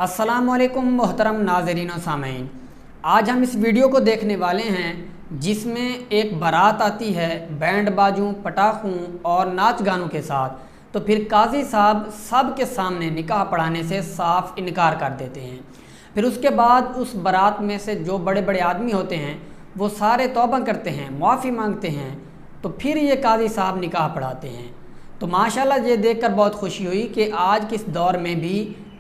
अस्सलामुअलैकुम मोहतरम नाज़रीन व सामीन, आज हम इस वीडियो को देखने वाले हैं जिसमें एक बारात आती है बैंड बाजों, पटाखों और नाच गानों के साथ। तो फिर काजी साहब सब के सामने निकाह पढ़ाने से साफ इनकार कर देते हैं। फिर उसके बाद उस बारात में से जो बड़े बड़े आदमी होते हैं वो सारे तौबा करते हैं, माफ़ी मांगते हैं। तो फिर ये काजी साहब निकाह पढ़ाते हैं। तो माशाल्लाह ये देखकर बहुत खुशी हुई कि आज के इस दौर में भी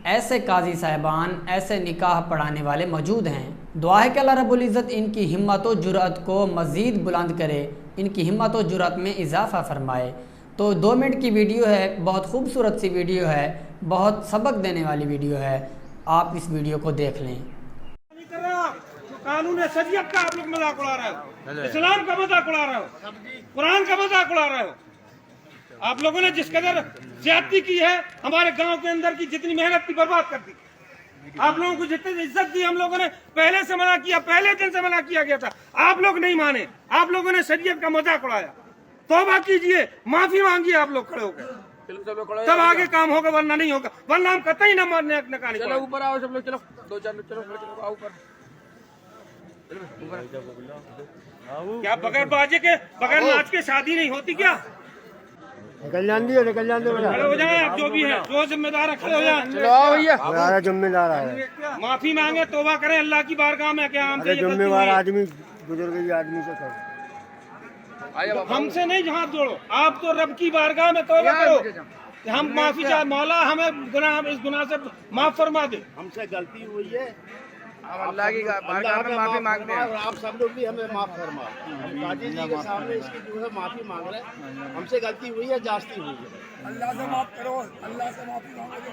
ऐसे काजी साहिबान, ऐसे निकाह पढ़ाने वाले मौजूद हैं। दुआ है कि अल्लाह रब्बुल इज़्ज़त इनकी हिम्मत व जुरअत को मज़ीद बुलंद करे, इनकी हिम्मत व जुरअत में इजाफ़ा फरमाए। तो 2 मिनट की वीडियो है, बहुत खूबसूरत सी वीडियो है, बहुत सबक देने वाली वीडियो है। आप इस वीडियो को देख लें। कानून शरीयत का आप लोग मजाक उड़ा रहे हो, इस्लाम का मजाक उड़ा रहे हो, कुरान का मजाक उड़ा रहे हो। आप लोगों ने जिस कदर ज्यादती की है, हमारे गांव के अंदर की जितनी मेहनत की बर्बाद कर दी। आप लोगों को जितनी इज्जत दी हम लोगों ने पहले से मना किया, पहले दिन से मना किया गया था, आप लोग नहीं माने। आप लोगों ने शरीयत का मजाक उड़ाया। तौबा कीजिए, माफी मांगिए आप लोग खड़े होकर, तब आगे काम होगा, वरना नहीं होगा। वरना हम कतई न मानने नकानी। चलो ऊपर आओ सब लोग, चलो 2-4 लोग, चलो आओ ऊपर। क्या बगैर बाजे के, बगैर नाच के शादी नहीं होती क्या? निकल जान दो खड़े हो जाए आप, जो भी है, जो जिम्मेदार है, खड़े हो जाए। चलो आओ भैया, जिम्मेदार है। माफी मांगे, तौबा करें अल्लाह की बारगाह में। क्या हमसे ये गलती जिम्मेवार हुई है? आदमी, बुजुर्ग आदमी से कर। हमसे नहीं हाथ जोड़ो, आप तो रब की बारगाह में तौबा करो। हम माफी चाहे, मौला हमें गुनाह, इस गुनाह से माफ फरमा दे। हमसे गलती हुई है, हम अल्लाह की बारगाह में माफी मांगते हैं। और आप सब लोग भी हमें माफ फरमा। हम काजी जी के सामने इसकी जो है माफी मांग रहे हैं। हमसे गलती हुई है, जास्ती हुई है। अल्लाह से माफ करो, अल्लाह से माफी मांगो।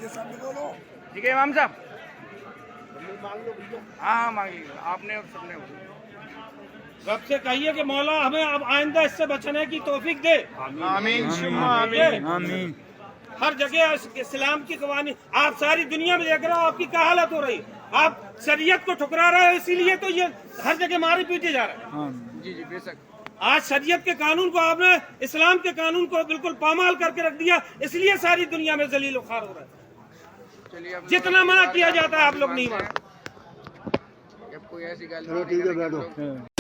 ये सब बोलो। ठीक है इमाम साहब, मांग लो भैया। हाँ मांग लीजिए आपने और सबने। रब से कहिए कि मौला हमें अब आइंदा इससे बचने की तौफीक दे। आमीन आमीन। हर जगह इस्लाम की कवानी, आप सारी दुनिया में देख रहे हो, आपकी क्या हालत हो रही। आप शरीयत को ठुकरा रहे हो, इसीलिए तो ये हर जगह मारे पीटे जा रहे हैं। जी जी बेशक। आज शरीयत के कानून को आपने, इस्लाम के कानून को बिल्कुल पामाल करके रख दिया, इसलिए सारी दुनिया में जलील खार हो रहा है। चलिए अब जितना मना किया जाता है आप लोग नहीं मानते। जब कोई ऐसी गल चलो ठीक है, बैठो।